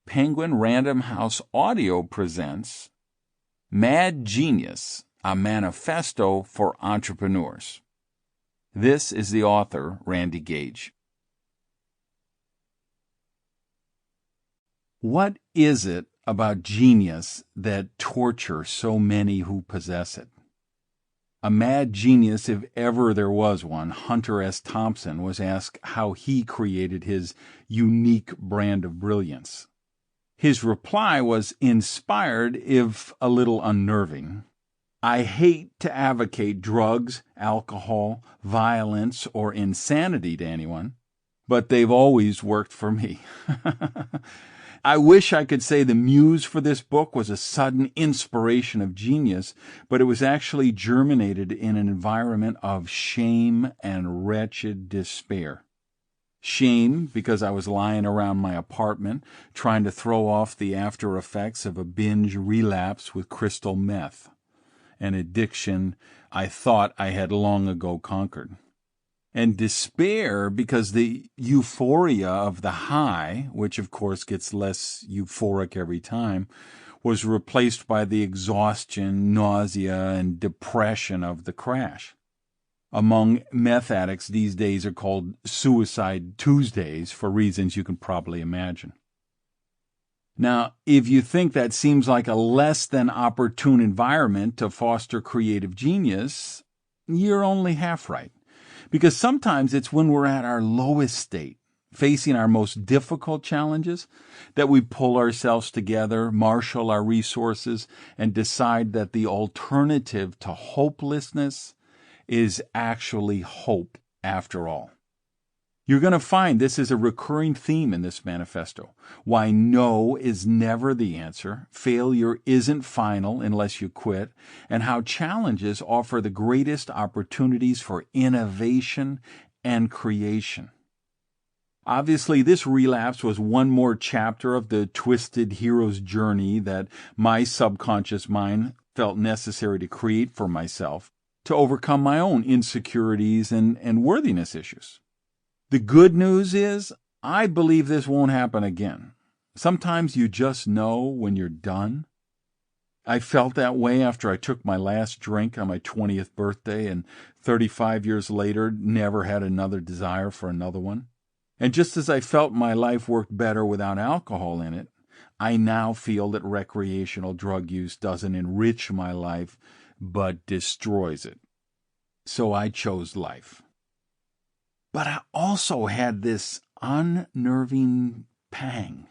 Penguin Random House Audio presents Mad Genius, a Manifesto for Entrepreneurs. This is the author, Randy Gage. What is it about genius that tortures so many who possess it? A mad genius, if ever there was one, Hunter S. Thompson, was asked how he created his unique brand of brilliance. His reply was inspired, if a little unnerving. I hate to advocate drugs, alcohol, violence, or insanity to anyone, but they've always worked for me. I wish I could say the muse for this book was a sudden inspiration of genius, but it was actually germinated in an environment of shame and wretched despair. Shame because I was lying around my apartment trying to throw off the after effects of a binge relapse with crystal meth, an addiction I thought I had long ago conquered. And despair because the euphoria of the high, which of course gets less euphoric every time, was replaced by the exhaustion, nausea, and depression of the crash. Among meth addicts, these days are called Suicide Tuesdays for reasons you can probably imagine. Now, if you think that seems like a less than opportune environment to foster creative genius, you're only half right. Because sometimes it's when we're at our lowest state, facing our most difficult challenges, that we pull ourselves together, marshal our resources, and decide that the alternative to hopelessness is actually hope after all. You're going to find this is a recurring theme in this manifesto. Why no is never the answer, failure isn't final unless you quit, and how challenges offer the greatest opportunities for innovation and creation. Obviously, this relapse was one more chapter of the twisted hero's journey that my subconscious mind felt necessary to create for myself to overcome my own insecurities and worthiness issues. The good news is, I believe this won't happen again. Sometimes you just know when you're done. I felt that way after I took my last drink on my 20th birthday, and 35 years later, never had another desire for another one. And just as I felt my life worked better without alcohol in it, I now feel that recreational drug use doesn't enrich my life, but destroys it. So I chose life. But I also had this unnerving pang.